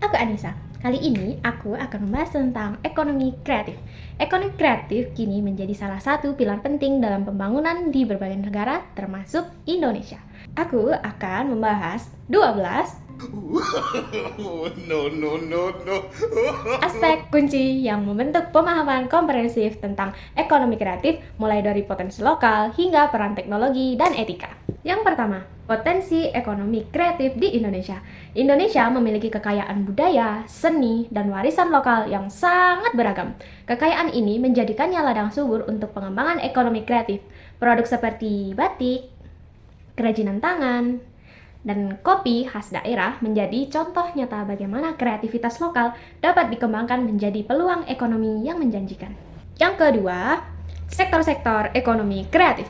Aku Anissa. Kali ini aku akan membahas tentang ekonomi kreatif. Ekonomi kreatif kini menjadi salah satu pilar penting dalam pembangunan di berbagai negara termasuk Indonesia. Aku akan membahas 12 No, no, no, no. aspek kunci yang membentuk pemahaman komprehensif tentang ekonomi kreatif mulai dari potensi lokal hingga peran teknologi dan etika. Yang pertama, potensi ekonomi kreatif di Indonesia. Indonesia memiliki kekayaan budaya, seni, dan warisan lokal yang sangat beragam. Kekayaan ini menjadikannya ladang subur untuk pengembangan ekonomi kreatif. Produk seperti batik, kerajinan tangan, dan kopi khas daerah menjadi contoh nyata bagaimana kreativitas lokal dapat dikembangkan menjadi peluang ekonomi yang menjanjikan. Yang kedua, sektor-sektor ekonomi kreatif.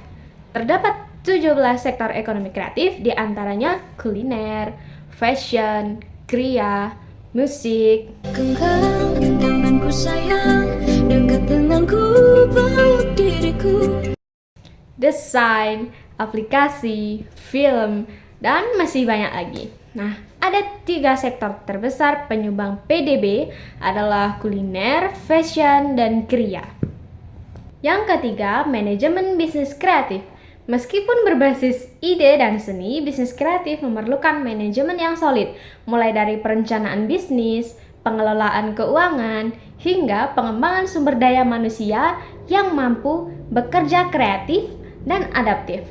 Terdapat 17 sektor ekonomi kreatif, diantaranya kuliner, fashion, kria, musik, Genggam tanganku sayang, dekat denganku, peluk diriku. desain, aplikasi, film, dan masih banyak lagi. Nah, ada 3 sektor terbesar penyumbang PDB adalah kuliner, fashion, dan kria. Yang ketiga, manajemen bisnis kreatif. Meskipun berbasis ide dan seni, bisnis kreatif memerlukan manajemen yang solid, mulai dari perencanaan bisnis, pengelolaan keuangan, hingga pengembangan sumber daya manusia yang mampu bekerja kreatif dan adaptif.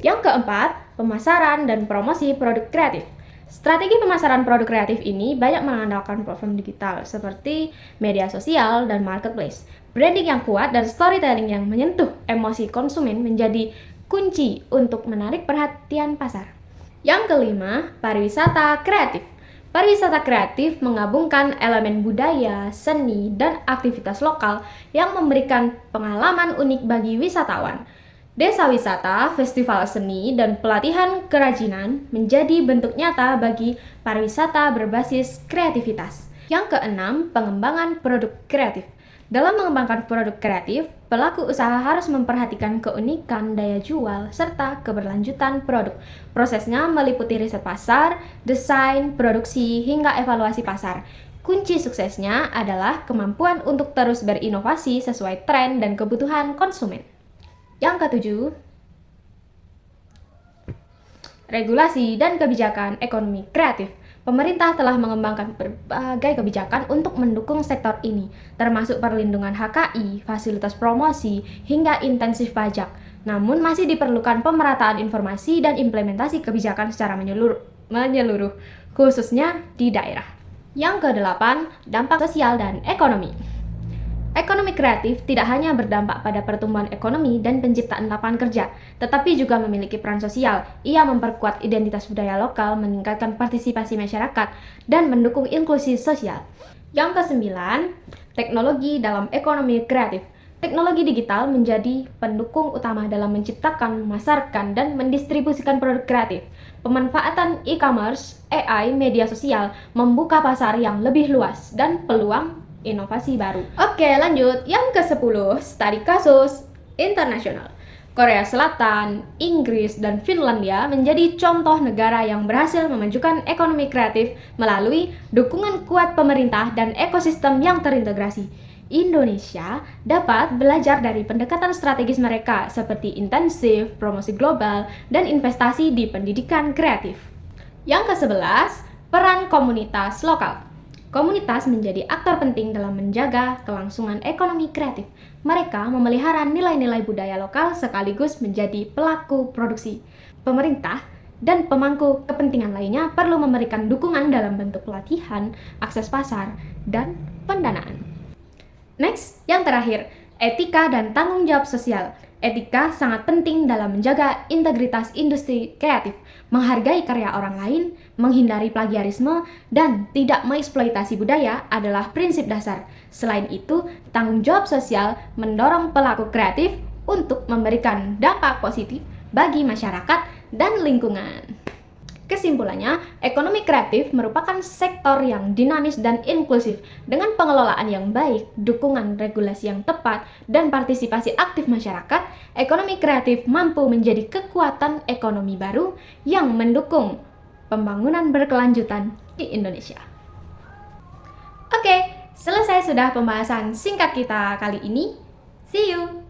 Yang keempat, pemasaran dan promosi produk kreatif. Strategi pemasaran produk kreatif ini banyak mengandalkan platform digital seperti media sosial dan marketplace. Branding yang kuat dan storytelling yang menyentuh emosi konsumen menjadi kunci untuk menarik perhatian pasar. Yang kelima, pariwisata kreatif. Pariwisata kreatif menggabungkan elemen budaya, seni, dan aktivitas lokal yang memberikan pengalaman unik bagi wisatawan. Desa wisata, festival seni, dan pelatihan kerajinan menjadi bentuk nyata bagi pariwisata berbasis kreativitas. Yang keenam, pengembangan produk kreatif. Dalam mengembangkan produk kreatif, pelaku usaha harus memperhatikan keunikan daya jual serta keberlanjutan produk. Prosesnya meliputi riset pasar, desain, produksi, hingga evaluasi pasar. Kunci suksesnya adalah kemampuan untuk terus berinovasi sesuai tren dan kebutuhan konsumen. Yang ketujuh, regulasi dan kebijakan ekonomi kreatif. Pemerintah telah mengembangkan berbagai kebijakan untuk mendukung sektor ini, termasuk perlindungan HKI, fasilitas promosi, hingga intensif pajak. Namun masih diperlukan pemerataan informasi dan implementasi kebijakan secara menyeluruh, khususnya di daerah. Yang kedelapan, dampak sosial dan ekonomi. Ekonomi kreatif tidak hanya berdampak pada pertumbuhan ekonomi dan penciptaan lapangan kerja, tetapi juga memiliki peran sosial. Ia memperkuat identitas budaya lokal, meningkatkan partisipasi masyarakat, dan mendukung inklusi sosial. Yang kesembilan, teknologi dalam ekonomi kreatif. Teknologi digital menjadi pendukung utama dalam menciptakan, memasarkan, dan mendistribusikan produk kreatif. Pemanfaatan e-commerce, AI, media sosial membuka pasar yang lebih luas dan peluang inovasi baru. Oke, lanjut. Yang ke-10, studi kasus internasional. Korea Selatan, Inggris, dan Finlandia menjadi contoh negara yang berhasil memajukan ekonomi kreatif melalui dukungan kuat pemerintah dan ekosistem yang terintegrasi. Indonesia dapat belajar dari pendekatan strategis mereka seperti intensif, promosi global, dan investasi di pendidikan kreatif. Yang ke-11, peran komunitas lokal. Komunitas menjadi aktor penting dalam menjaga kelangsungan ekonomi kreatif. Mereka memelihara nilai-nilai budaya lokal sekaligus menjadi pelaku produksi. Pemerintah dan pemangku kepentingan lainnya perlu memberikan dukungan dalam bentuk pelatihan, akses pasar, dan pendanaan. Next, yang terakhir, etika dan tanggung jawab sosial. Etika sangat penting dalam menjaga integritas industri kreatif, menghargai karya orang lain, menghindari plagiarisme, dan tidak mengeksploitasi budaya adalah prinsip dasar. Selain itu, tanggung jawab sosial mendorong pelaku kreatif untuk memberikan dampak positif bagi masyarakat dan lingkungan. Kesimpulannya, ekonomi kreatif merupakan sektor yang dinamis dan inklusif. Dengan pengelolaan yang baik, dukungan regulasi yang tepat, dan partisipasi aktif masyarakat, ekonomi kreatif mampu menjadi kekuatan ekonomi baru yang mendukung pembangunan berkelanjutan di Indonesia. Selesai sudah pembahasan singkat kita kali ini. See you!